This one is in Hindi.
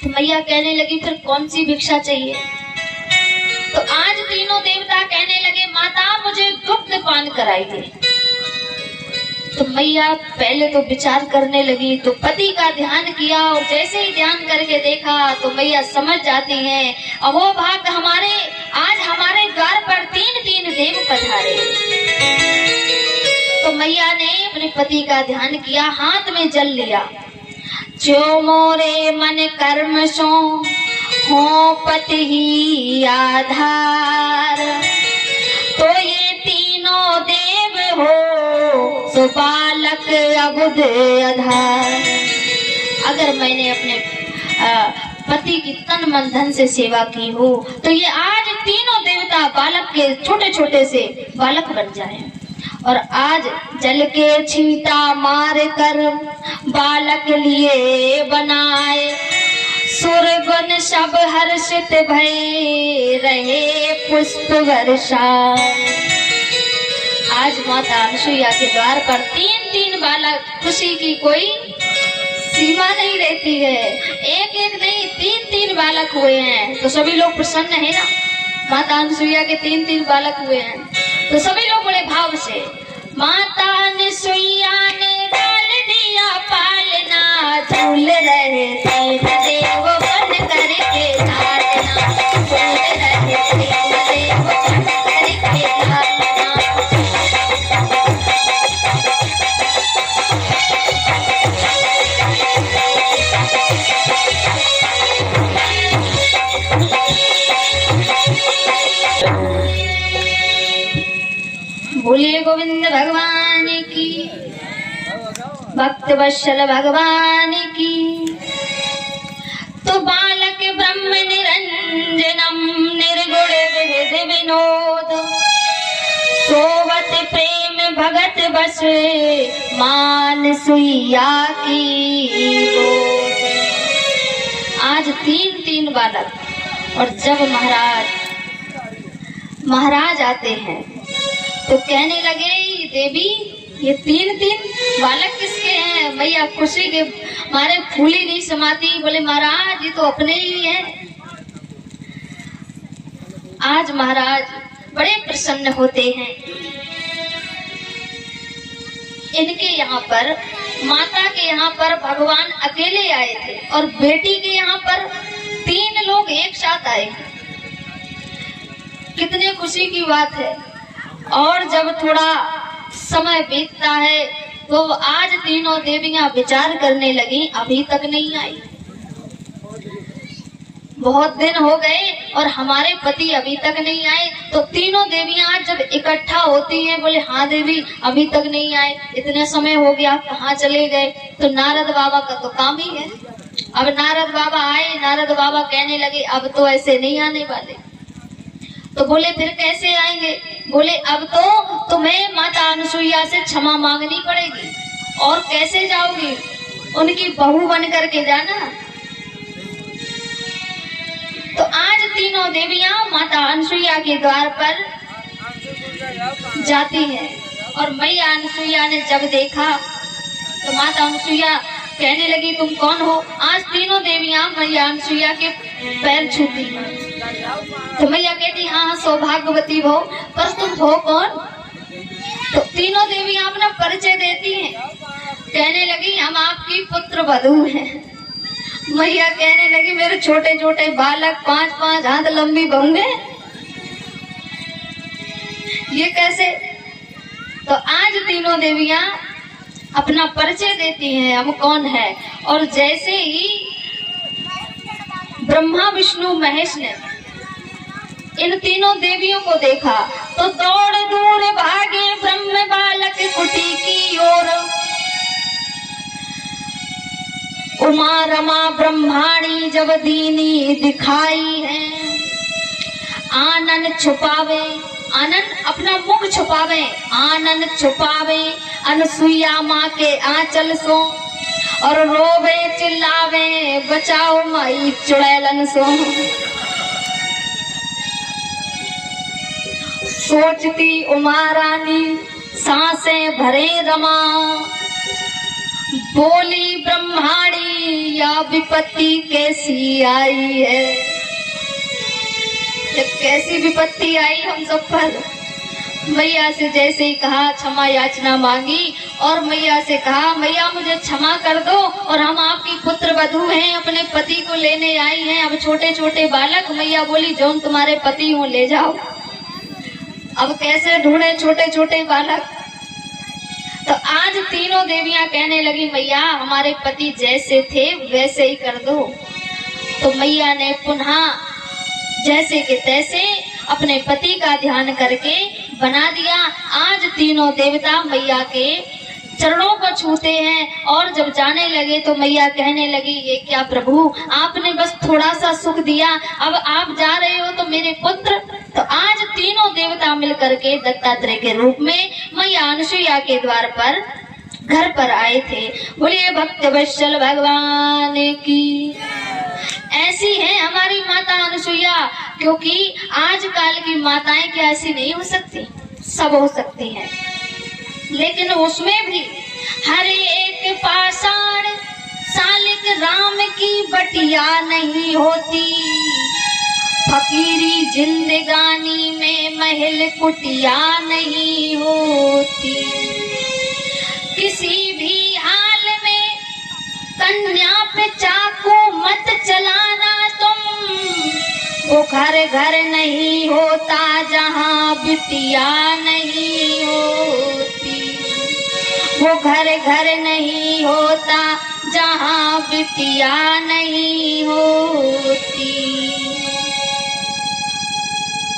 तो मैया कहने लगी फिर कौन सी भिक्षा चाहिए। तो आज तीनों देवता कहने लगे माता मुझे दुग्ध पान कराई दे। तो मैया पहले तो विचार करने लगी, तो पति का ध्यान किया और जैसे ही ध्यान करके देखा तो मैया समझ जाती हैं अहो भाग हमारे आज हमारे द्वार पर तीन देव पधारे। तो मैया ने अपने पति का ध्यान किया, हाथ में जल लिया। जो मोरे मन कर्म सो हो पति ही आधार, तो ये तीनों देव हो सो बालक अबुध आधार। अगर मैंने अपने पति की तन मन धन से सेवा की हो तो ये आज तीनों देवता बालक के छोटे छोटे से बालक बन जाए। और आज जल के छींटा मार कर बालक लिए बनाए, सुर गुण सब हर्षित भय रहे पुष्प वर्षा। आज माता अनुसुईया के द्वार पर तीन बालक, खुशी की कोई सीमा नहीं रहती है। एक नहीं तीन बालक हुए हैं तो सभी लोग प्रसन्न है ना। माता अनुसुईया के तीन बालक हुए हैं तो सभी लोग बड़े भाव से माता अनुसुईया ने डाल दिया पालना, झूल रहे देव बन करके धारना, झूल रहे देव बन करके धारना। बोलिए गोविंद भगवान की, भक्त वत्सल भगवान की। तो बालक ब्रह्म निरंजनम निर्गुण विविध विनोद, सोवत प्रेम भगत बस मान सुईया की गोद। आज तीन बालक। और जब महाराज आते हैं तो कहने लगे देवी ये तीन बालक किसके हैं। मैया खुशी के मारे फूली नहीं समाती, बोले महाराज ये तो अपने ही हैं। आज महाराज बड़े प्रसन्न होते हैं। इनके यहाँ पर माता के यहाँ पर भगवान अकेले आए थे और बेटी के यहाँ पर तीन लोग एक साथ आए। कितने खुशी की बात है। और जब थोड़ा समय बीतता है तो आज तीनों देवियां विचार करने लगी अभी तक नहीं आई, बहुत दिन हो गए और हमारे पति अभी तक नहीं आए। तो तीनों देवियां जब इकट्ठा होती हैं बोले हाँ देवी अभी तक नहीं आए, इतने समय हो गया कहाँ चले गए। तो नारद बाबा का तो काम ही है। अब नारद बाबा आए, नारद बाबा कहने लगे अब तो ऐसे नहीं आने वाले। तो बोले फिर कैसे आएंगे। बोले अब तो तुम्हें माता अनुसुईया से क्षमा मांगनी पड़ेगी। और कैसे जाओगी, उनकी बहू बन करके जाना। तो आज तीनों देवियां माता अनुसुईया के द्वार पर जाती हैं। और मैया अनुसुईया ने जब देखा तो माता अनुसुईया कहने लगी तुम कौन हो। आज तीनों देवियां मैया अनुसुईया के पैर छूती हैं। तो मैया कहती हाँ सौभाग्यवती हो, पर तुम हो कौन। तो तीनों देवियां अपना परिचय देती हैं। कहने लगी हम आपकी पुत्र वधू हैं। मैया कहने लगी मेरे छोटे छोटे बालक 5-5 हाथ लंबी बहू है, ये कैसे। तो आज तीनों देवियां अपना परिचय देती हैं हम कौन है। और जैसे ही ब्रह्मा विष्णु महेश ने इन तीनों देवियों को देखा तो दौड़ दूर भागे ब्रह्म बालक कुटी की ओर। उमा रमा ब्रह्माणी जब दीनी दिखाई है, आनंद छुपावे, आनंद अपना मुख छुपावे, आनंद छुपावे अनुसुईया माँ के आंचल सो। और रोवे चिल्लावे बचाओ माई चुड़ैलन सो। सोचती उमा रानी सांसें भरे रमा, बोली ब्रह्माणी या विपत्ति कैसी आई है। जब कैसी विपत्ति आई हम सब पर, मैया से जैसे ही कहा क्षमा याचना मांगी और मैया से कहा मैया मुझे क्षमा कर दो और हम आपकी पुत्र वधू हैं, अपने पति को लेने आई हैं। अब छोटे छोटे बालक, मैया बोली जो तुम्हारे पति हो ले जाओ। अब कैसे ढूंढे छोटे छोटे बालक। तो आज तीनों देवियां कहने लगी मैया हमारे पति जैसे थे वैसे ही कर दो। तो मैया ने पुनः जैसे के तैसे अपने पति का ध्यान करके बना दिया। आज तीनों देवता मैया के चरणों को छूते हैं और जब जाने लगे तो मैया कहने लगी ये क्या प्रभु, आपने बस थोड़ा सा सुख दिया, अब आप जा रहे हो तो मेरे पुत्र। तो आज तीनों देवता मिलकर के दत्तात्रेय के रूप में मैया अनुसुईया के द्वार पर घर पर आए थे। बोलिए भक्त वत्सल भगवान की। ऐसी है हमारी माता अनुसुईया, क्योंकि आजकल की माताएं क्या ऐसी नहीं हो सकती, सब हो सकती हैं, लेकिन उसमें भी हर एक पाषाण सालिक राम की बटिया नहीं होती। फकीरी जिंदगानी में महल कुटिया नहीं होती। किसी भी हाल में कन्या पे चाकू मत चलाना तुम, वो घर घर नहीं होता जहाँ बिटिया नहीं होती। वो घर घर नहीं होता जहाँ बिटिया नहीं होती।